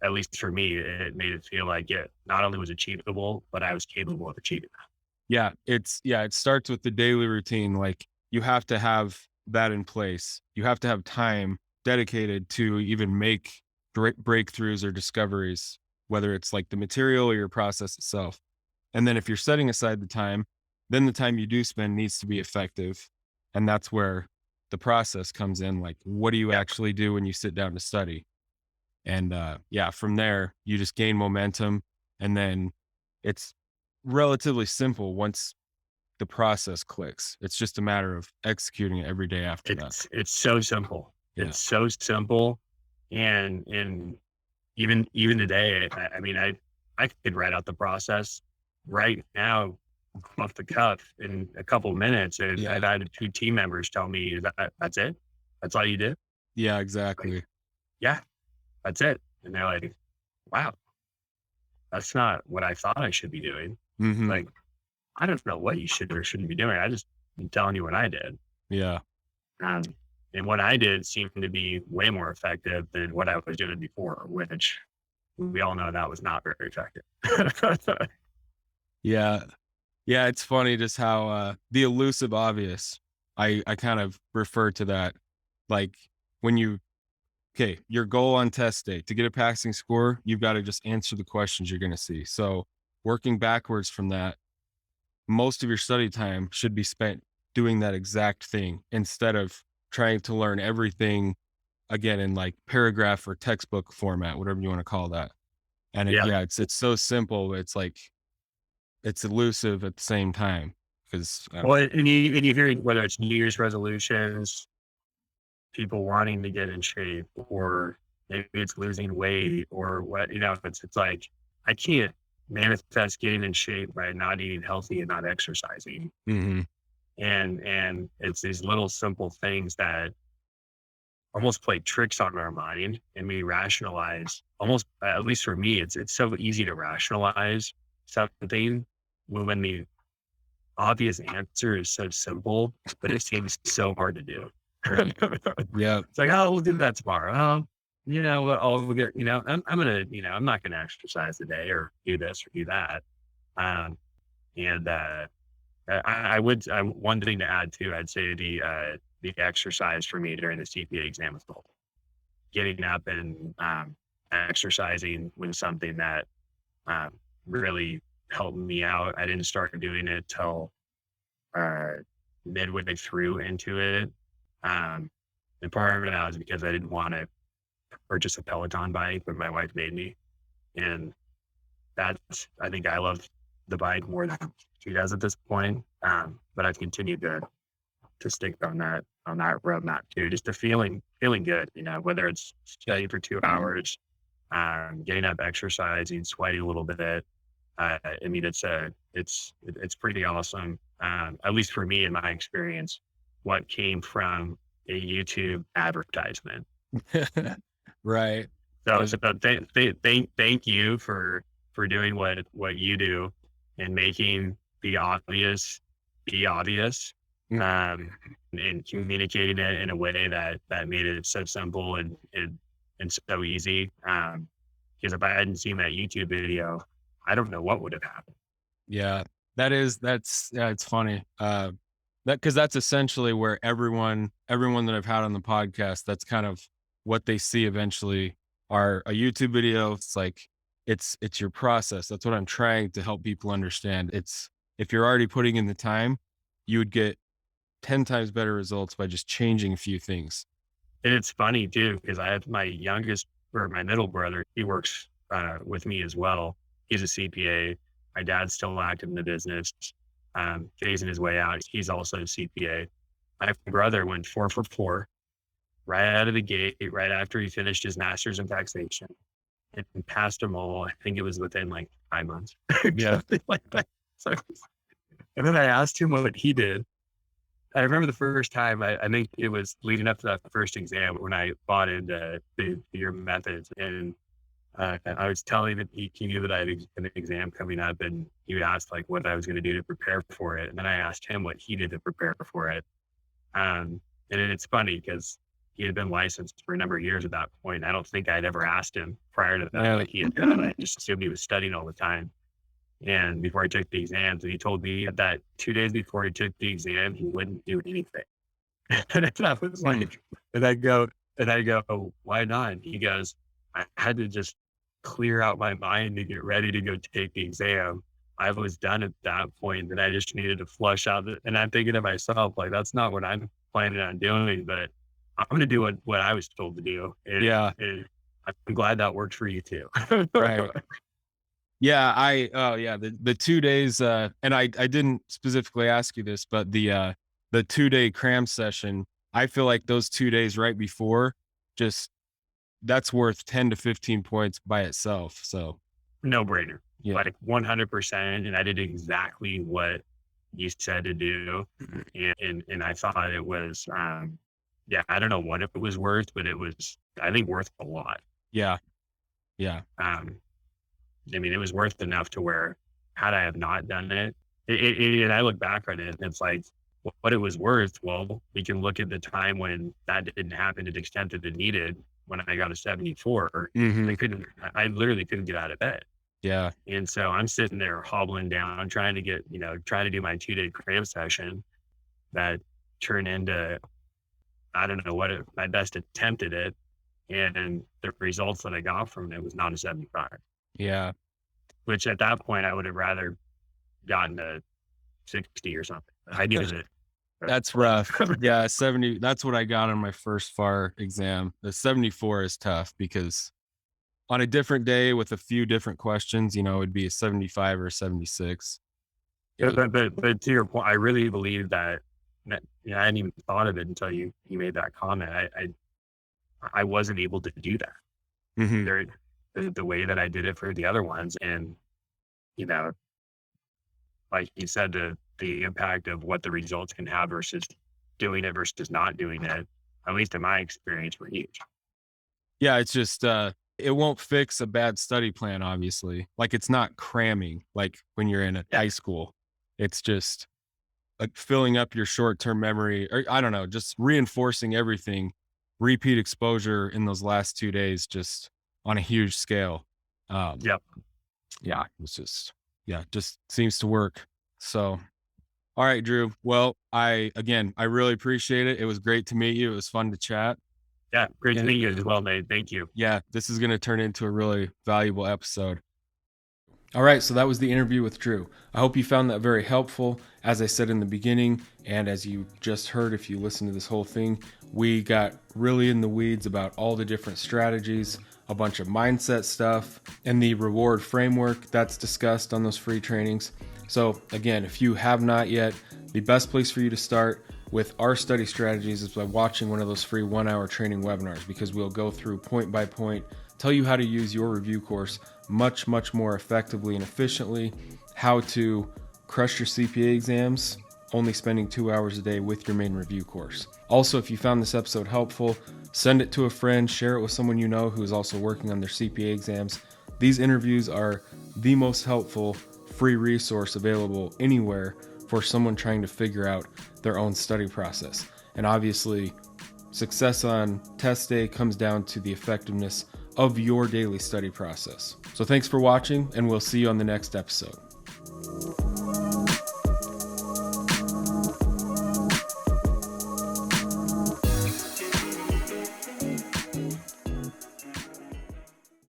at least for me, it made it feel like it not only was achievable, but I was capable of achieving that. Yeah, it starts with the daily routine. Like you have to have that in place. You have to have time dedicated to even make breakthroughs or discoveries, whether it's like the material or your process itself. And then if you're setting aside the time, then the time you do spend needs to be effective. And that's where the process comes in. Like, what do you Yeah. actually do when you sit down to study? And yeah, from there, you just gain momentum. And then it's relatively simple once the process clicks. It's just a matter of executing it every day after that. It's so simple. Yeah. It's so simple. And even today, I mean, I could write out the process right now off the cuff in a couple of minutes. And Yeah. I've had two team members tell me that's it. That's all you did. Yeah, Like, exactly. yeah, that's it. And they're like, wow, that's not what I thought I should be doing. Hmm. Like, I don't know what you should or shouldn't be doing. I just am telling you what I did. Yeah. Um, and what I did seemed to be way more effective than what I was doing before, which we all know that was not very effective. Yeah. Yeah. It's funny just how the elusive obvious, I kind of refer to that. Like when you okay, your goal on test day to get a passing score, you've got to just answer the questions you're going to see. So working backwards from that, most of your study time should be spent doing that exact thing instead of trying to learn everything again in like paragraph or textbook format, whatever you want to call that. And Yeah. yeah, it's so simple. It's like it's elusive at the same time because Well, and you hear whether it's New Year's resolutions, people wanting to get in shape, or maybe it's losing weight, or what, it's like, I can't manifest getting in shape by not eating healthy and not exercising. mhm, And it's these little simple things that almost play tricks on our mind, and we rationalize almost, at least for me, it's so easy to rationalize something when the obvious answer is so simple, but it seems so hard to do. yeah, It's like, oh, we'll do that tomorrow. Oh, we'll get, I'm gonna, I'm not gonna exercise today or do this or do that. Um, and one thing to add too, I'd say the exercise for me during the CPA exam was gold. Getting up and exercising was something that really helped me out. I didn't start doing it till uh, midway through into it. Um, and part of that was because I didn't want to purchase a Peloton bike, but my wife made me. And I think I love the bike more than she does at this point. But I've continued to stick on that roadmap too, just to feeling good, whether it's studying for 2 hours, getting up, exercising, sweating a little bit. I mean, it's pretty awesome. At least for me, in my experience, what came from a YouTube advertisement. right. So thank you for doing what you do and making the obvious be obvious, Mm. and communicating it in a way that made it so simple and so easy. Because if I hadn't seen that YouTube video, I don't know what would have happened. Yeah, yeah, it's funny. Because that's essentially where everyone that I've had on the podcast, that's kind of what they see eventually are a YouTube video. It's like it's your process. That's what I'm trying to help people understand. It's if you're already putting in the time, you would get 10 times better results by just changing a few things. And it's funny too, because I have my middle brother. He works with me as well. He's a CPA. My dad's still active in the business, phasing his way out. He's also a CPA. My brother went 4 for 4 right out of the gate, right after he finished his master's in taxation, and passed them all. I think it was within like 5 months, Yeah. something like that. So, and then I asked him what he did. I remember the first time, I think it was leading up to that first exam when I bought into your methods. And I was telling him he knew that I had an exam coming up, and he asked like what I was going to do to prepare for it. And then I asked him what he did to prepare for it. And then it's funny because he had been licensed for a number of years at that point. I don't think I'd ever asked him prior to that Yeah. what he had done. I just assumed he was studying all the time. And before I took the exams, and he told me that 2 days before he took the exam, he wouldn't do anything. And I was like, and I go, oh, why not? And he goes, I had to just clear out my mind to get ready to go take the exam. I was done at that point, and I just needed to flush out. And I'm thinking to myself, like, that's not what I'm planning on doing, but I'm going to do what I was told to do. Yeah. And I'm glad that worked for you too. Right. Yeah, the 2 days, and I didn't specifically ask you this, but the 2-day cram session, I feel like those 2 days right before, just that's worth 10 to 15 points by itself. So No brainer. yeah, Like 100%. And I did exactly what you said to do. And I thought it was, yeah, I don't know what it was worth, but it was, I think, worth a lot. yeah, yeah, I mean, it was worth enough to where had I have not done and I look back on it, and it's like what it was worth. Well, we can look at the time when that didn't happen to the extent that it needed. When I got a 74, mhm, I literally couldn't get out of bed. yeah, And so I'm sitting there hobbling down, trying to do my 2-day cram session that turned into, I don't know my best attempt at it. and the results that I got from it was not a 75, Yeah. which at that point I would have rather gotten a 60 or something. I needed it. That's rough. Yeah, 70. That's what I got on my first FAR exam. The 74 is tough because on a different day with a few different questions, it'd be a 75 or a 76. But to your point, I really believe that, I hadn't even thought of it until you made that comment. I wasn't able to do that. Mhm. There, the way that I did it for the other ones, and you know, like you said, the impact of what the results can have versus doing it versus not doing it, at least in my experience, were huge. Yeah, it's just it won't fix a bad study plan, obviously. Like it's not cramming like when you're in a Yeah. high school. It's just like filling up your short-term memory, or I don't know, just reinforcing everything, repeat exposure in those last 2 days just on a huge scale. Um, Yep. yeah, just seems to work. So, all right, Drew. Well, I really appreciate it. It was great to meet you. It was fun to chat. Yeah. Great to And meet you as well, Nate. Thank you. yeah, this is going to turn into a really valuable episode. All right, so that was the interview with Drew. I hope you found that very helpful. As I said in the beginning, and as you just heard if you listen to this whole thing, we got really in the weeds about all the different strategies, a bunch of mindset stuff, and the reward framework that's discussed on those free trainings. So again, if you have not yet, the best place for you to start with our study strategies is by watching one of those free 1-hour training webinars, because we'll go through point by point, tell you how to use your review course much more effectively and efficiently, how to crush your CPA exams, only spending 2 hours a day with your main review course. Also, if you found this episode helpful, send it to a friend, share it with someone you know who is also working on their CPA exams. These interviews are the most helpful free resource available anywhere for someone trying to figure out their own study process. And obviously, success on test day comes down to the effectiveness of your daily study process. So thanks for watching, and we'll see you on the next episode.